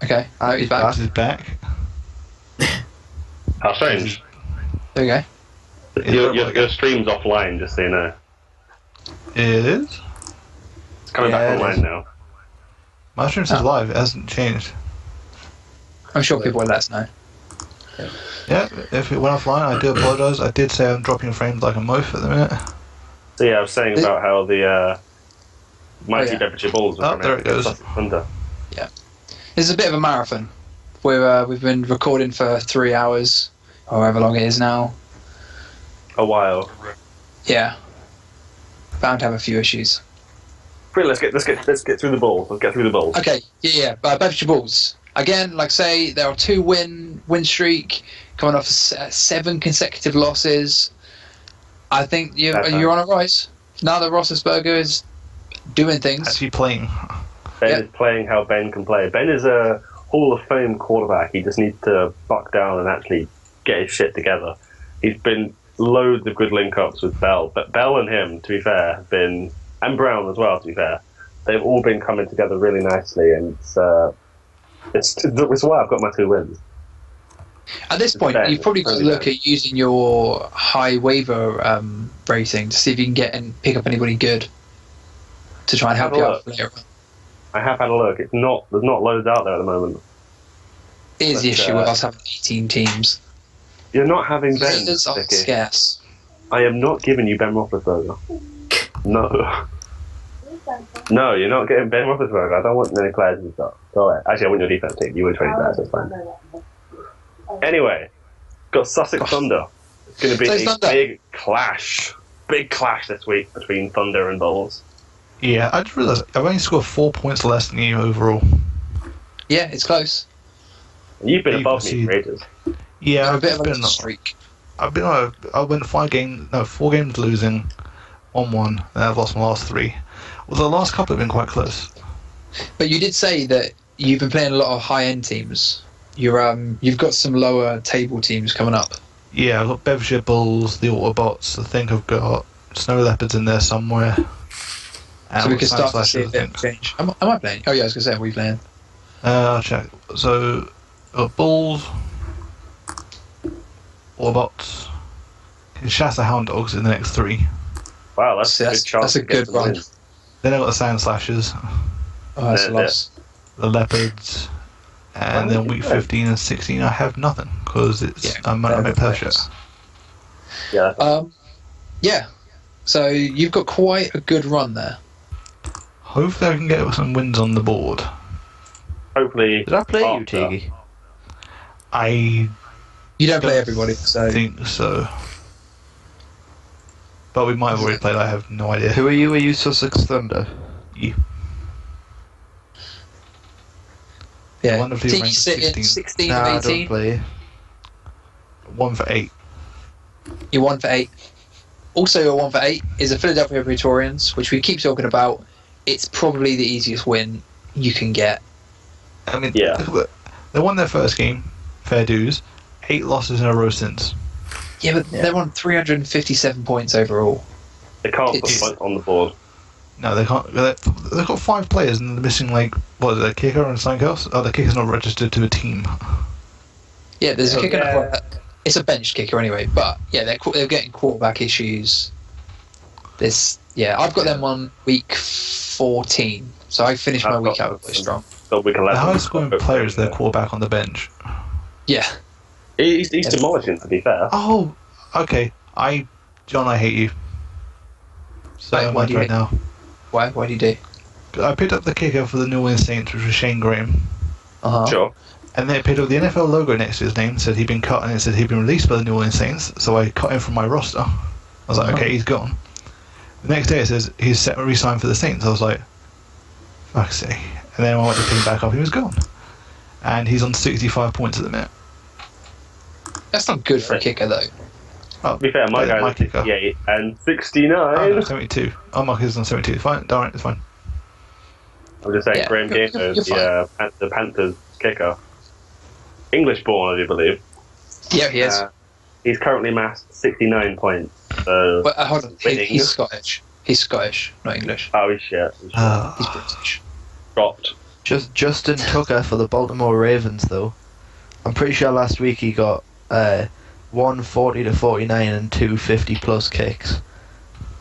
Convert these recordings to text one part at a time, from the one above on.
Okay. Oh, he's back. He's back. How strange. There you go. Your stream's offline, just so you know. It is? It's coming back online now. My stream says live, it hasn't changed. I'm sure people will let us know. Yeah, if it went offline, I do apologise. I did say I'm dropping frames like a moth at the minute. So yeah, I was saying about how the mighty Bedfordshire Bulls were there it goes. Thunder. Yeah. This is a bit of a marathon. We've been recording for 3 hours, or however long it is now. A while. Yeah. Bound to have a few issues. Great, let's get through the Bulls. Let's get through the Bulls. Okay, yeah. Bedfordshire Bulls. Again, like say, they're a 2-win streak, coming off 7 consecutive losses. I think you're on a rise. Now that Roethlisberger is doing things. Actually playing. Ben is playing how Ben can play. Ben is a Hall of Fame quarterback. He just needs to buck down and actually get his shit together. He's been loads of good link-ups with Bell. But Bell and him, to be fair, have been... And Brown as well, to be fair. They've all been coming together really nicely, and it's why I've got my 2 wins. At this point, you've probably got to look at using your high waiver rating to see if you can get and pick up anybody good to try and help you out later on. I have had a look. There's not loads out there at the moment. It is the issue with us having 18 teams. You're not having Ben. Leaders are scarce. I am not giving you Ben Roethlisberger. No. No, you're not getting Ben Roethlisberger. I don't want any players and stuff. Go ahead. Actually, I want your defense team. You were 20 players, that's fine. Anyway, got Sussex Thunder. It's going to be a big clash. Big clash this week between Thunder and Bulls. Yeah, I just realised I've only scored 4 points less than you overall. Yeah, it's close. You've been above me for ages. Yeah, I've been on a streak. I went 4 games losing, 1-1, and I've lost my last 3. Well, the last couple have been quite close. But you did say that you've been playing a lot of high-end teams. You've got some lower table teams coming up. Yeah, I've got Bedfordshire Bulls, the Autobots. I think I've got Snow Leopards in there somewhere. So we can start to see a bit of change. Am I playing? Oh yeah, I was going to say, are we playing? I'll check. So, Bulls, Autobots, Kinshasa Hound Dogs in the next 3. Wow, that's a good run. Then I've got the Sand Slashers. Oh, that's a loss. The Leopards. And then week 15 and 16 I have nothing, because I'm at Persia. Yeah. Yeah. So you've got quite a good run there. Hopefully I can get some wins on the board. Hopefully. Did I play you, Teaguey? You don't play everybody, so... I think so. But we might have already played, I have no idea. Who are you? Are you Sussex Thunder? Yeah. Yeah. Wonderfully Team ranked sitting 16. 16 Nah, of I 18. don't play. 1 for 8. You're 1 for 8. Also, a 1 for 8 is a Philadelphia Praetorians, which we keep talking about. It's probably the easiest win you can get. I mean, yeah. They won their first game, fair dues. 8 losses in a row since. Yeah, but they're on 357 points overall. They can't put points on the board. No, they can't. They've got 5 players and they're missing, like, what is it, a kicker and something else? Oh, the kicker's not registered to a team. Yeah, there's a kicker. It's a bench kicker anyway, but yeah, they're getting quarterback issues. I've got them on week 14, so I finished my week out really strong. Week 11. The highest scoring player is their quarterback on the bench. Yeah. He's demolishing, to be fair. Oh, okay. John, I hate you. So I'm why do you right now. Why? What do you do? I picked up the kicker for the New Orleans Saints, which was Shane Graham. Uh-huh. Sure. And then it picked up the NFL logo next to his name, said he'd been cut, and it said he'd been released by the New Orleans Saints, so I cut him from my roster. I was like, okay, he's gone. The next day it says he's set to re-sign for the Saints. I was like, fuck's sake. And then I went to pick him back up, he was gone. And he's on 65 points at the minute. That's not good for a kicker, though. Oh, To be fair, my guy is kicker. 68 and 69. Oh, no, 72. Oh, my kicker's on 72. Fine, darn it, it's fine. I'm just saying, Yeah, Graham Gainer is the Panthers kicker. English born, I do believe. Yeah, he is. He's currently amassed 69 points. So But hold on, he's Scottish. He's Scottish, not English. Oh, he's shit. He's British. Dropped. Justin Tucker for the Baltimore Ravens, though. I'm pretty sure last week he got 140 to 49 and 250+ kicks.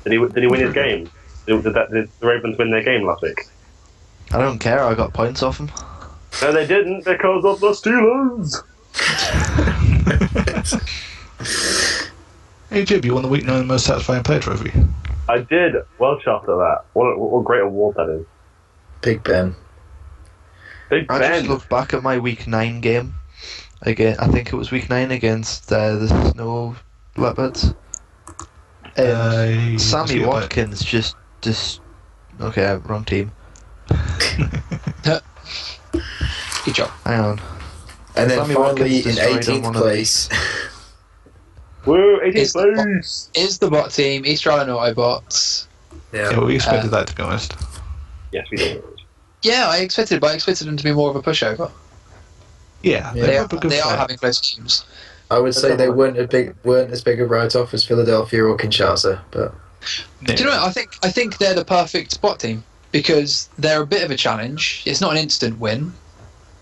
Did he win his game? Did the Ravens win their game last week? I don't care. I got points off him. No, they didn't because of the Steelers. Hey Jib, you won the week 9 most satisfying player trophy. I did. Well chuffed at that. What a great award that is. Big Ben. Big I Ben. just looked back at my week 9 game. Again, I think it was week 9 against the Snow Leopards. Sammy Watkins just. Okay, wrong team. Good job. Hang on. And then Sammy finally, Watkins in destroyed on 18th one of place, Woo, 18th Is the place. Is the bot team Easter Island Autobots? Yeah, we expected that, to be honest. Yes, we did. Yeah, I expected it, but I expected them to be more of a pushover. Yeah, Yeah. They were a good are fight. having close games. I would say they weren't as big a write-off as Philadelphia or Kinshasa, but Yeah. Do you know what? I think they're the perfect spot team because they're a bit of a challenge. It's not an instant win,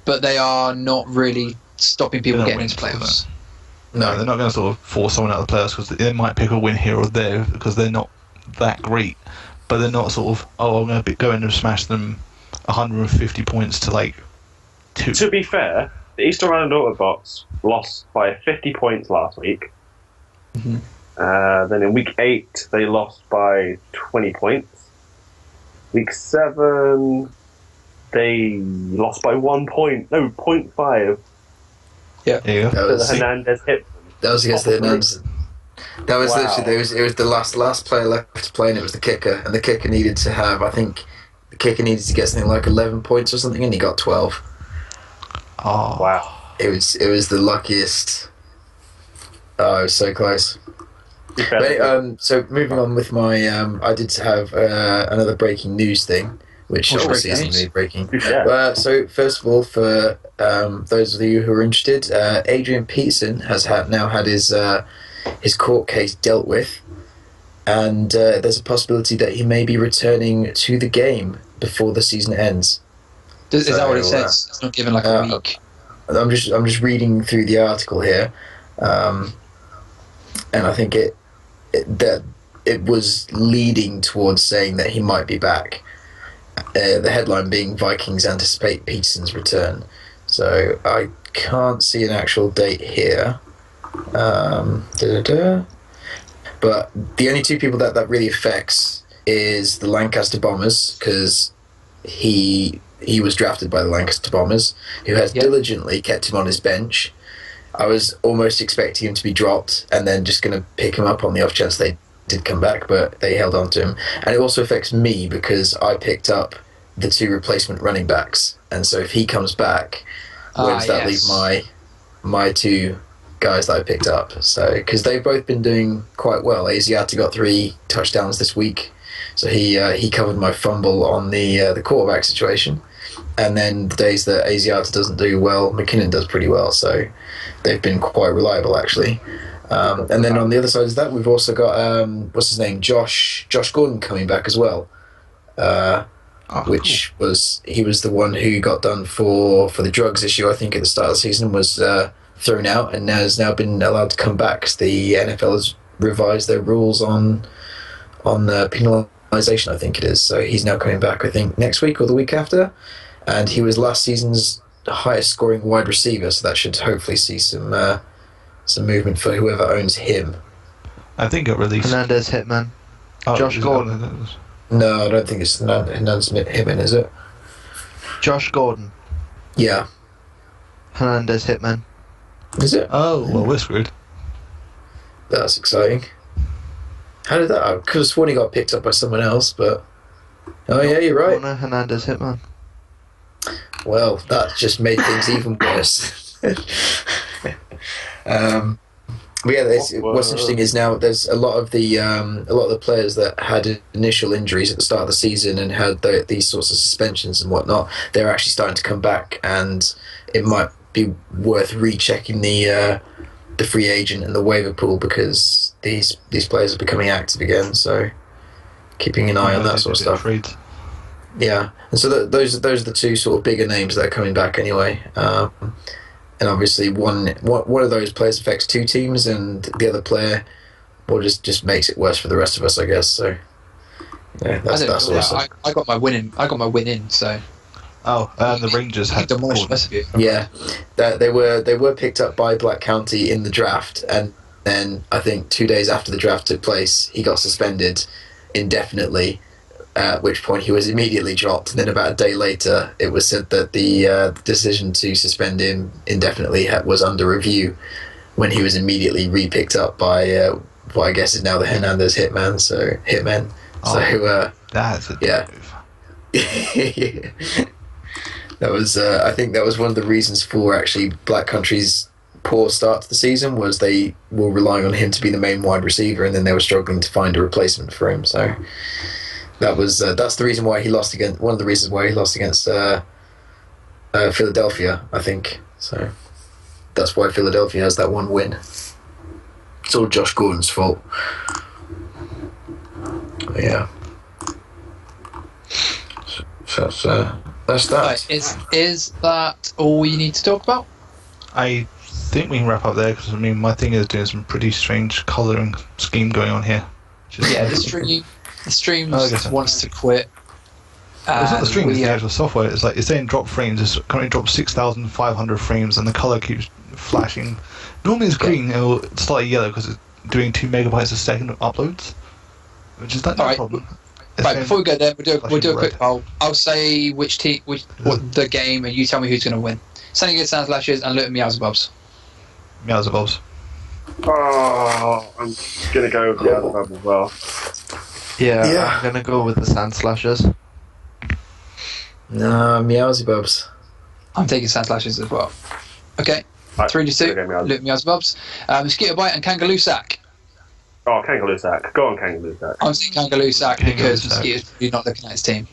but they are not really stopping people They're not getting into winning, playoffs. No, they're not going to sort of force someone out of the playoffs because they might pick a win here or there because they're not that great. But they're not sort of, I'm going to go in and smash them 150 points to like 2. To be fair, the Easter Island Autobots lost by 50 points last week. Mhm. Then in week 8, they lost by 20 points. Week 7, they lost by 1 point. No, 0.5. There you go. that So the was, Hernandez hit. against the Hernandez. That was Wow. literally it was the last player left to play, and it was the kicker. And the kicker needed to have, I think, the kicker needed to get something like 11 points or something, and he got 12. Oh, Wow. It was the luckiest. Oh, it was so close. To be fair, But, so moving on with my, I did have another breaking news thing, which What's obviously breaking isn't news? really breaking. Yeah. So first of all, for those of you who are interested, Adrian Peterson has now had his court case dealt with, and there's a possibility that he may be returning to the game before the season ends. Is that what it So, says? It's not given like a week. I'm just reading through the article here, and I think that it was leading towards saying that he might be back. The headline being Vikings anticipate Peterson's return. So I can't see an actual date here. But the only two people that really affects is the Lancaster Bombers, because he was drafted by the Lancaster Bombers, who has diligently kept him on his bench. I was almost expecting him to be dropped and then just going to pick him up on the off chance they did come back, but they held on to him. And it also affects me because I picked up the 2 replacement running backs, and so if he comes back, where does that leave my 2 guys that I picked up? So because they've both been doing quite well. Asiata got 3 touchdowns this week, so he covered my fumble on the quarterback situation. And then the days that Asiata doesn't do well, McKinnon does pretty well. So they've been quite reliable, actually. And then on the other side of that, we've also got what's his name, Josh Gordon coming back as well, which was the one who got done for the drugs issue. I think at the start of the season was thrown out and has now been allowed to come back. The NFL has revised their rules on penalisation, I think it is. So he's now coming back, I think, next week or the week after. And he was last season's highest scoring wide receiver, so that should hopefully see some movement for whoever owns him. I think it released. Hernandez Hitman. Josh Gordon. No, I don't think it's Hernandez Hitman, is it? Josh Gordon. Yeah. Hernandez Hitman. Is it? Oh, well, we're screwed. That's exciting. How did that? I could have sworn he got picked up by someone else, but... Oh, yeah, you're right. Corner, Hernandez Hitman. Well, that just made things even worse. But yeah, what's interesting is now there's a lot of the players that had initial injuries at the start of the season and had these sorts of suspensions and whatnot. They're actually starting to come back, and it might be worth rechecking the free agent and the waiver pool because these players are becoming active again. So keeping an eye on that sort of stuff. Yeah, and so those are the two sort of bigger names that are coming back anyway. And obviously, one of those players affects two teams, and the other player, well, just makes it worse for the rest of us, I guess. So, yeah, that's awesome. I got my win in. I got my win in. So. Oh, the Rangers had demolished the rest of you. Yeah, they were picked up by Black County in the draft, and then I think 2 days after the draft took place, he got suspended indefinitely. At which point he was immediately dropped. And then about a day later, it was said that the decision to suspend him indefinitely was under review. When he was immediately re-picked up by what I guess is now the Hernandez Hitmen. So that's a move. That was I think that was one of the reasons for actually Black Country's poor start to the season, was they were relying on him to be the main wide receiver, and then they were struggling to find a replacement for him. So. That's the reason why he lost against one of the reasons why he lost against Philadelphia, I think. So that's why Philadelphia has that one win. It's all Josh Gordon's fault. But yeah. So that's that. Right, is that all you need to talk about? I think we can wrap up there, because my thing is doing some pretty strange colouring scheme going on here. Yeah, the stream wants to quit. It's not the stream, it's the actual software. It's like it's saying drop frames. It's currently dropped 6,500 frames, and the color keeps flashing. Normally it's green, it's slightly yellow because it's doing 2 megabytes a second of uploads, which is not a problem. Right, before we go there, we'll do a quick poll. I'll say what the game, and you tell me who's going to win. Sending Good Sounds Lashes and Luton Meowsabobs. Meowsabobs. Oh, I'm going to go with Meowsabobs as well. Yeah, I'm gonna go with the Sand Slashers. No, Meowsabobs. I'm taking Sand Slashers as well. Okay, 3-2. Luton Meowsabobs. Mosquito Bite and Kangaloo Sack. Oh, Kangaloo Sack. Go on, Kangaloo Sack. I'm saying Kangaloo Sack because Mosquito's really not looking at his team.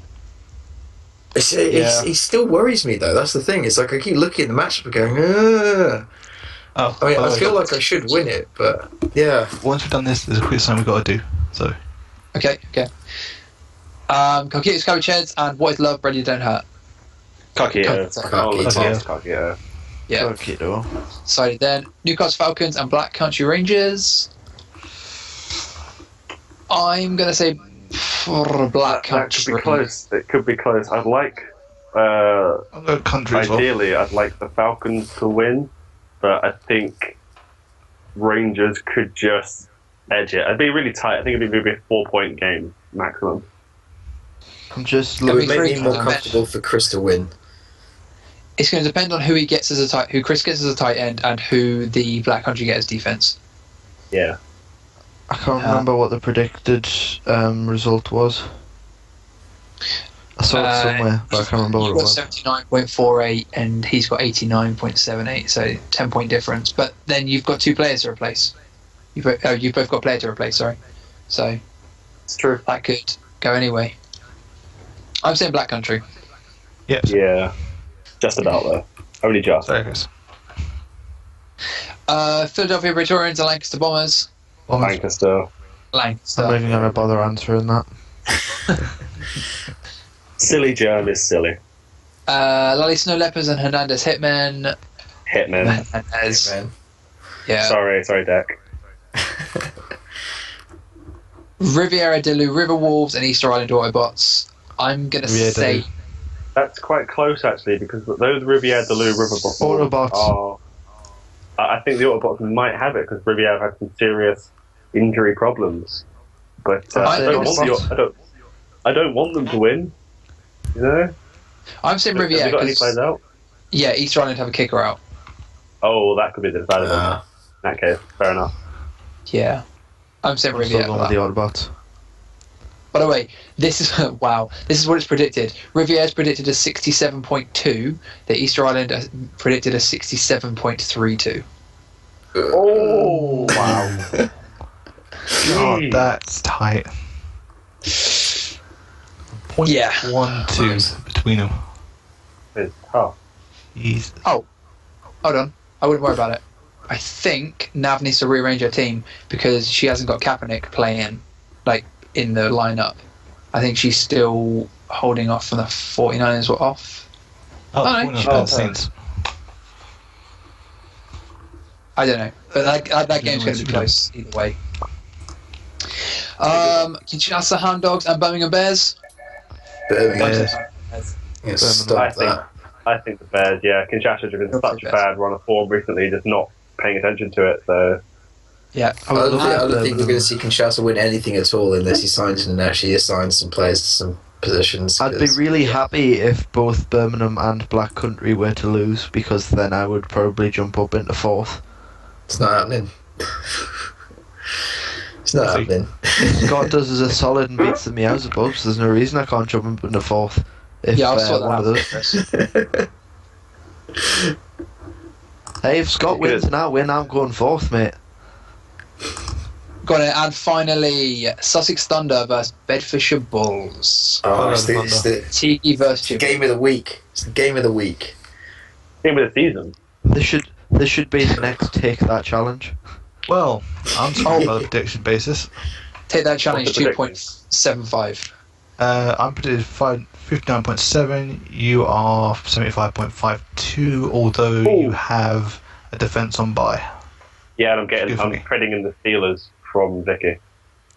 He still worries me though. That's the thing. It's like I keep looking at the matchup and going, ugh. Oh, I mean, I feel like I should win it, but yeah. Once we've done this, there's a quiz sign we've got to do. So. Okay. Coquille's Cabbage Heads and What is Love, Ready Don't Hurt. Coquille. Yeah. Coquille. Decided then. Newcastle Falcons and Black Country Rangers. I'm going to say Black Country. That could be close. It could be close. I'd like... ideally, I'd like the Falcons to win, but I think Rangers could just edge it. It'd be really tight. I think it'd be maybe a 4-point game maximum. I'm just it would make me more comfortable for Chris to win. It's going to depend on who Chris gets as a tight end and who the Black Country gets as defense. Yeah. I can't remember what the predicted result was. I saw it somewhere, but I can't remember what it was. You've got 79.48 and he's got 89.78, so 10-point difference. But then you've got 2 players to replace. You've both got a player to replace, sorry. So it's true. That could go anyway. I'm saying Black Country. Yep. Yeah. Just about though. Only just. Focus. Philadelphia Praetorians and Lancaster Bombers. Lancaster. I'm not even going to bother answering that. Silly Germ is silly. Lally Snow Leopards and Hernandez Hitmen. Hitmen. Yeah. Sorry, Deck. Riviera Delu River Wolves and Easter Island Autobots. I'm going to say... That's quite close, actually, because those Riviera Delu River Autobots are... I think the Autobots might have it, because Riviera had some serious injury problems. But I don't want them to win. You know? I'm saying Riviera. Have they got any players out? Yeah, Easter Island have a kicker out. Oh, well, that could be the deciding one. In that case, fair enough. Yeah. I'm saying Riviera. With the Autobots. By the way, this is wow. This is what it's predicted. Riviera's predicted a 67.2. The Easter Island predicted a 67.32. Oh wow! Oh, that's tight. 0.12 between them. It's tough. Jesus. Oh, hold on. I wouldn't worry about it. I think Nav needs to rearrange her team because she hasn't got Kaepernick playing in the lineup. I think she's still holding off from the 49ers were off. Oh, Oh, no. the Saints. I don't know, but that game's going to be close either way. Kinshasa Hound Dogs and Birmingham Bears. Birmingham. Bears. Yeah, stop that. I think the Bears. Yeah, Kinshasa have been such a bad run of form recently, just not paying attention to it. So yeah, I don't think we're going to see Kinshasa win anything at all unless he signs and actually assigns some players to some positions. I'd be really happy if both Birmingham and Black Country were to lose, because then I would probably jump up into 4th. It's not happening. It's not happening. Scott does us a solid and beats the Meowser Bugs. There's no reason I can't jump up into 4th. If, I'll sort one of that those. Hey, if Scott wins and I win, I'm going 4th, mate. Got it. And finally, Sussex Thunder versus Bedfordshire Bulls. Oh, it's the Teaguey versus game of the week. It's the game of the week. Game of the season. This should be the next Take That challenge. Well, I'm talking about the prediction basis. Take That challenge 2.75. I'm predicted 59.7. You are 75.52. Although you have a defense on bye. Yeah, and I'm trading in the Steelers from Vicky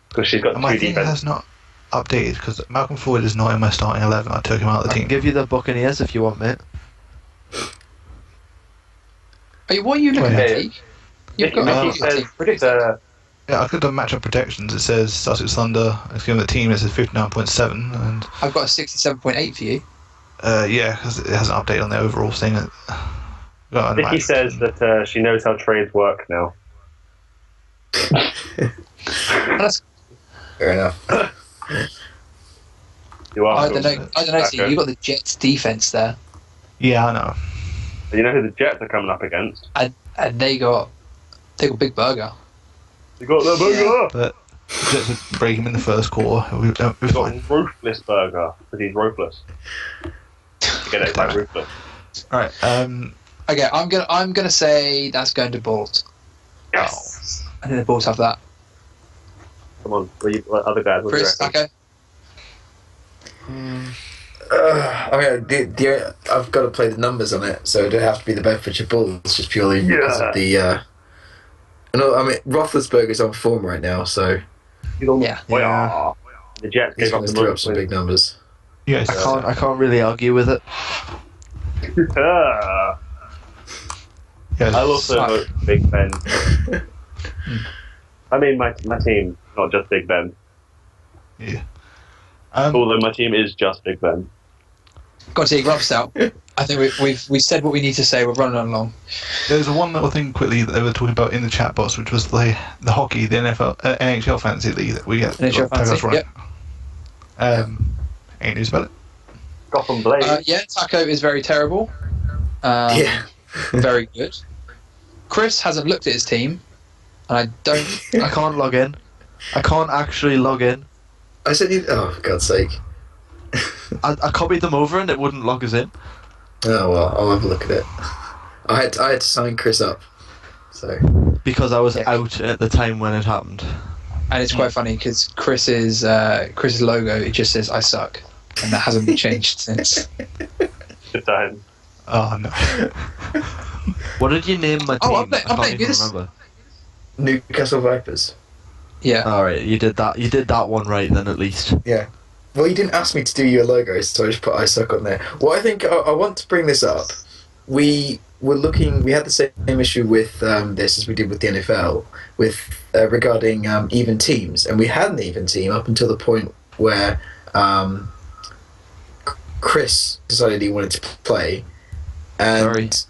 because she's got and my two team defense. has not updated because Malcolm Ford is not in my starting 11. I took him out of the I team. can give you the Buccaneers if you want, mate. Hey, what are you looking at? You've got Vicky says Yeah, I could have matchup protections. It says Sussex Thunder. It's given the team. It says 59.7, and I've got a 67.8 for you. yeah, because it hasn't updated on the overall thing. Vicky says that she knows how trades work now. Fair enough. You are. I don't know. See, you got the Jets defense there, Yeah, I know. You know who the Jets are coming up against? and they got Big Burger. You got the burger. But the Jets would break him in the first quarter. We're You got fine. Ruthless Burger because he's ruthless. Get it like ruthless. All right. Okay, I'm gonna say that's going to Bulls. Yes. I think the Bulls have that. Come on, what other guys? What do you Chris, reckon? okay. I mean, I've got to play the numbers on it, so it would have to be the Bedfordshire Bulls, just purely because of the. No, I mean, Roethlisberger's on form right now, so Yeah. Yeah. The Jets he's gave up going to the throw up most some big numbers. Yes. I can't really argue with it. Yes. I also vote Big Ben. I mean, my team, not just Big Ben. Yeah. Although my team is just Big Ben. Got to take gloves out. I think we've said what we need to say. We're running along. There's one little thing quickly that they were talking about in the chat box, which was the hockey, the NHL fantasy league that we get. NHL fantasy, right. Ain't news about it. Gotham Blaze. Yeah, Taco is very terrible. Yeah. Very good. Chris hasn't looked at his team, and I can't log in. I can't actually log in. I said you. Oh, for God's sake. I copied them over and it wouldn't log us in. Oh well, I'll have a look at it. I had to sign Chris up, so Because I was out at the time when it happened. And it's quite funny because Chris's logo, it just says "I suck," and that hasn't been changed since. Good time. Oh no. What did you name my team? Oh, I can't playing even this. remember. Newcastle Vipers. Yeah. Alright, you did that one right then at least. Yeah. Well, you didn't ask me to do your logo, so I just put I suck on there. Well, I think I want to bring this up. We had the same issue with this as we did with the NFL, with regarding even teams, and we had an even team up until the point where Chris decided he wanted to play, and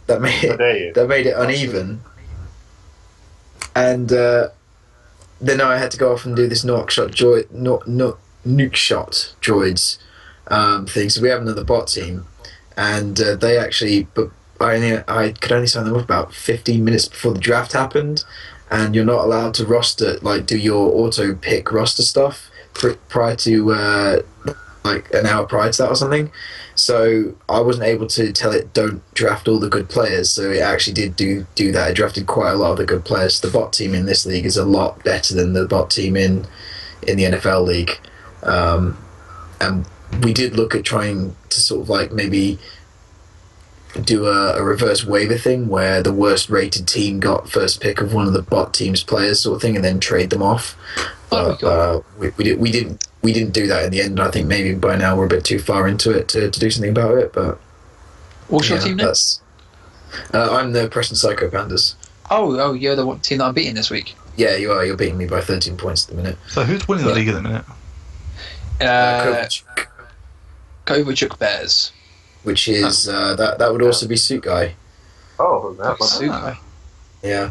that made it uneven. And then I had to go off and do this nuke shot droids thing. So we have another bot team, and they actually, but I could only sign them up about 15 minutes before the draft happened, and you're not allowed to roster, like do your auto pick roster stuff prior to like an hour prior to that or something. So I wasn't able to tell it don't draft all the good players, so it actually did do that. It drafted quite a lot of the good players. The bot team in this league is a lot better than the bot team in the NFL league. And we did look at trying to sort of like maybe do a reverse waiver thing where the worst rated team got first pick of one of the bot team's players, sort of thing, and then trade them off. But we didn't do that in the end. I think maybe by now we're a bit too far into it to do something about it. But what's your team name? I'm the Preston Psycho Pandas. Oh, you're the team that I'm beating this week. Yeah, you are. You're beating me by 13 points at the minute. So who's winning the league at the minute? Kovacic Bears. Which is that would also be Suit Guy. Oh, that one. Suit Guy. Yeah.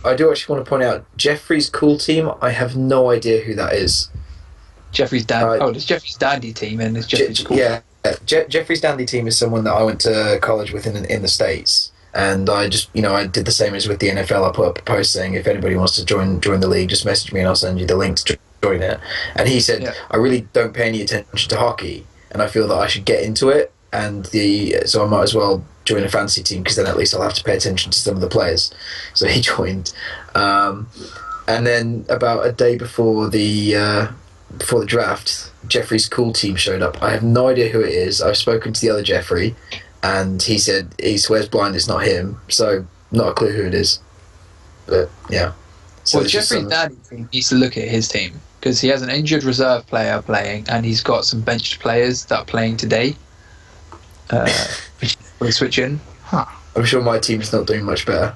I do actually want to point out Jeffrey's cool team. I have no idea who that is. There's Jeffrey's dandy team and there's Jeffrey's cool. Yeah, Jeffrey's dandy team is someone that I went to college with in the States, and I just I did the same as with the NFL. I put up a post saying if anybody wants to join the league, just message me and I'll send you the link to join it. And he said, I really don't pay any attention to hockey, and I feel that I should get into it, so I might as well join a fantasy team because then at least I'll have to pay attention to some of the players. So he joined, and then about a day before the draft, Jeffrey's cool team showed up. I have no idea who it is. I've spoken to the other Jeffrey, and he said he swears blind it's not him. So not a clue who it is. But yeah. So Jeffrey's daddy team needs to look at his team because he has an injured reserve player playing, and he's got some benched players that are playing today. We'll switch in. I'm sure my team's not doing much better.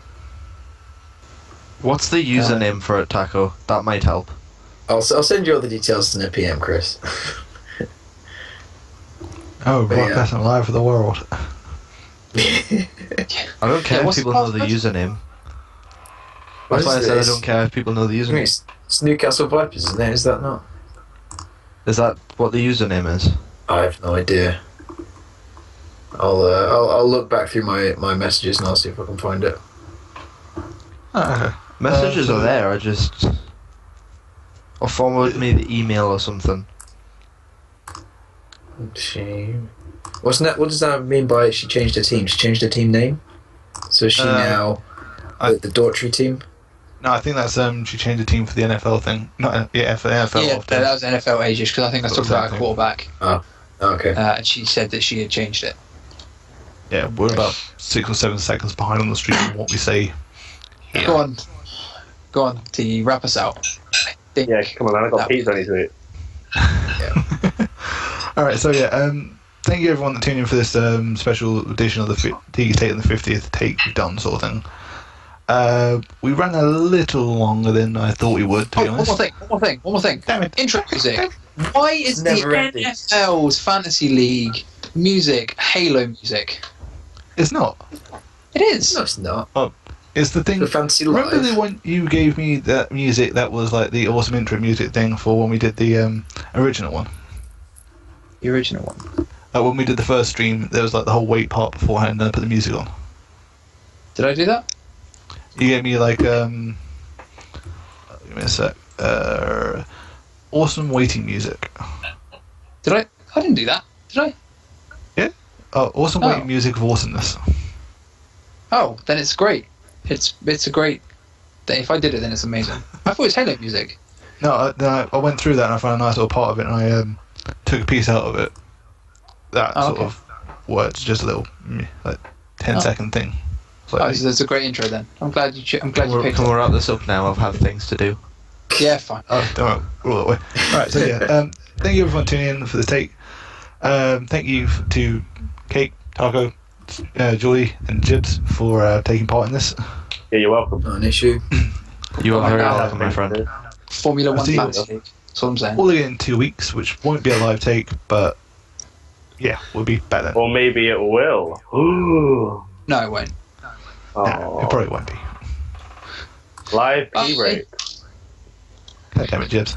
What's the username for it, Taco? That might help. I'll send you all the details in a PM, Chris. Broadcast live for the world. I don't care if people know the username. That's why I said I don't care if people know the username. It's Newcastle Vipers, isn't it? Is that not? Is that what the username is? I have no idea. I'll look back through my messages and I'll see if I can find it. Messages are there. Or forward me the email or something. What does that mean by she changed her team? She changed her team name? So is she now the Daughtry team? No, I think that's she changed the team for the NFL thing. For the NFL. Yeah, that was NFL ages because I think I talked about a quarterback. Oh, okay. And she said that she had changed it. Yeah, we're about 6 or 7 seconds behind on the stream on what we say. Yeah. Go on, T, wrap us out. Yeah, come on, man, I got pizza on his week. Alright, so thank you everyone that tuned in for this special edition of the Teaguey Take and the 50th take we've done, sort of thing. We ran a little longer than I thought we would, to be honest. One more thing. Damn it. Intro music. Why is the NFL's Fantasy League music Halo music? It's not. It is. No, it's not. Oh, it's the thing. The Fantasy Live. Remember the one you gave me that music that was like the awesome intro music thing for when we did the original one? The original one. When we did the first stream, there was like the whole wait part beforehand, and then I put the music on. Did I do that? You gave me like give me a sec. Awesome waiting music. Did I? I didn't do that. Did I? Yeah. Awesome waiting music of awesomeness. Oh, then it's great. It's a great. If I did it, then it's amazing. I thought it was Halo music. No, I went through that and I found a nice little part of it, and I took a piece out of it. That sort of words, just a little like 10-second thing. It's a great intro then. I'm glad you picked it. Can we wrap this up now? I have things to do. Yeah, fine. Oh, don't worry, we're all that way. Alright, so thank you everyone for tuning in for this take. Thank you to Cake, Taco, Julie and Jibs for taking part in this. Yeah, you're welcome. Not an issue. You are very welcome, my friend. Formula One fantasy. That's what I'm saying. All again in 2 weeks, which won't be a live take, but yeah, we'll be better. Or maybe it will. Ooh. No, it won't. No, it probably won't be. Live P-rate. God damn it, Jibs.